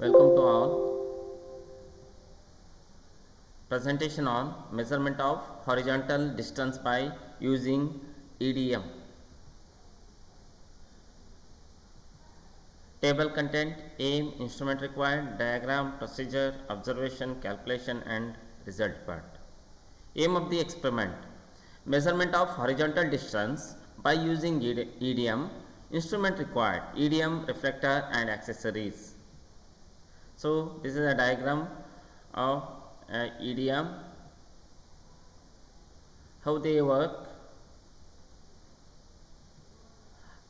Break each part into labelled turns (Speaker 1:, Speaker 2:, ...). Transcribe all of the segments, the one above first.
Speaker 1: Welcome to all. Presentation on measurement of horizontal distance by using EDM. Table content, aim, instrument required, diagram, procedure, observation, calculation and result part. Aim of the experiment. Measurement of horizontal distance by using EDM. Instrument required, EDM, reflector and accessories. So this is a diagram of EDM, how they work.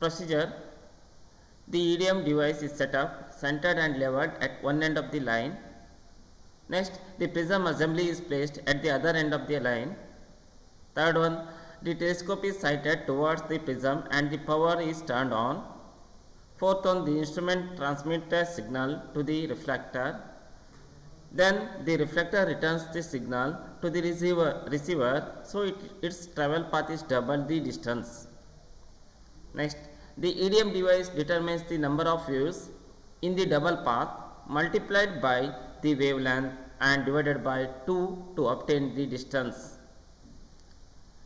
Speaker 1: Procedure. The EDM device is set up, centered and leveled at one end of the line. Next, the prism assembly is placed at the other end of the line. Third one, the telescope is sighted towards the prism and the power is turned on. Fourth one, the instrument transmits a signal to the reflector. Then the reflector returns the signal to the receiver, so its travel path is double the distance. Next, the EDM device determines the number of waves in the double path multiplied by the wavelength and divided by 2 to obtain the distance.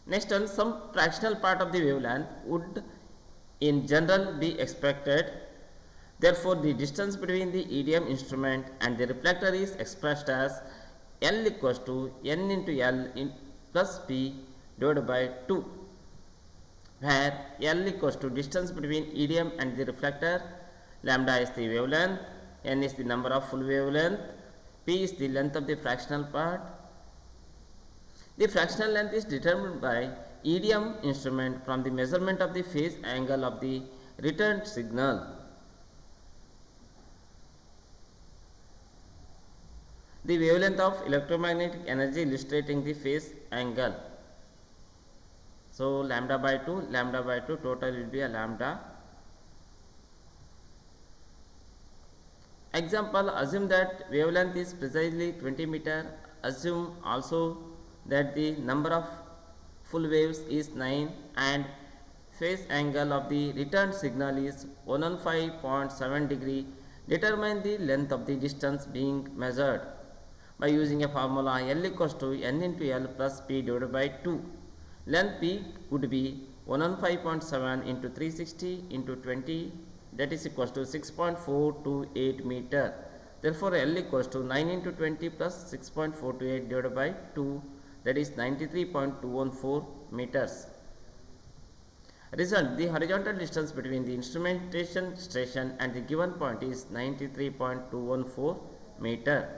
Speaker 1: Next one, some fractional part of the wavelength would in general be expected. Therefore, the distance between the EDM instrument and the reflector is expressed as L equals to N into L plus P divided by 2, where L equals to distance between EDM and the reflector, lambda is the wavelength, N is the number of full wavelength, P is the length of the fractional part. The fractional length is determined by EDM instrument from the measurement of the phase angle of the returned signal. The wavelength of electromagnetic energy illustrating the phase angle. So lambda by 2, total will be a lambda. Example, assume that wavelength is precisely 20 meter. Assume also that the number of full waves is 9 and phase angle of the returned signal is 115.7 degree. Determine the length of the distance being measured by using a formula L equals to N into L plus P divided by 2. Length P would be 115.7 into 360 into 20, that is equals to 6.428 meter. Therefore, L equals to 9 into 20 plus 6.428 divided by 2, that is 93.214 meters. Result, the horizontal distance between the instrumentation station and the given point is 93.214 meter.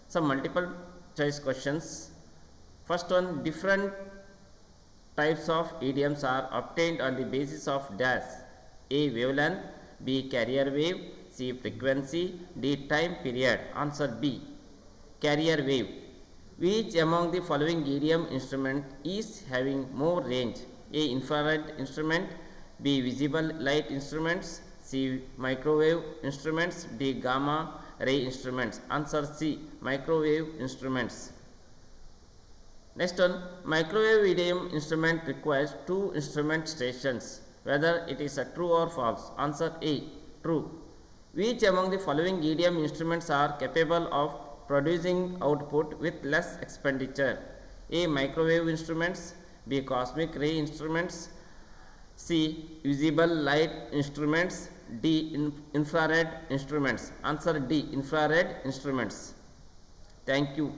Speaker 1: Some multiple choice questions. First one, different types of EDMs are obtained on the basis of dash: A. wavelength, B. carrier wave, C. frequency, D. time period. Answer B. Carrier wave. Which among the following EDM instrument is having more range? A. infrared instrument, B. visible light instruments, C. microwave instruments, D. gamma ray instruments. Answer C. microwave instruments. Next one, microwave EDM instrument requires 2 instrument stations. Whether it is a true or false? Answer A. True. Which among the following EDM instruments are capable of producing output with less expenditure? A. microwave instruments, B. cosmic ray instruments, C. visible light instruments, D. infrared instruments. Answer D. infrared instruments. Thank you.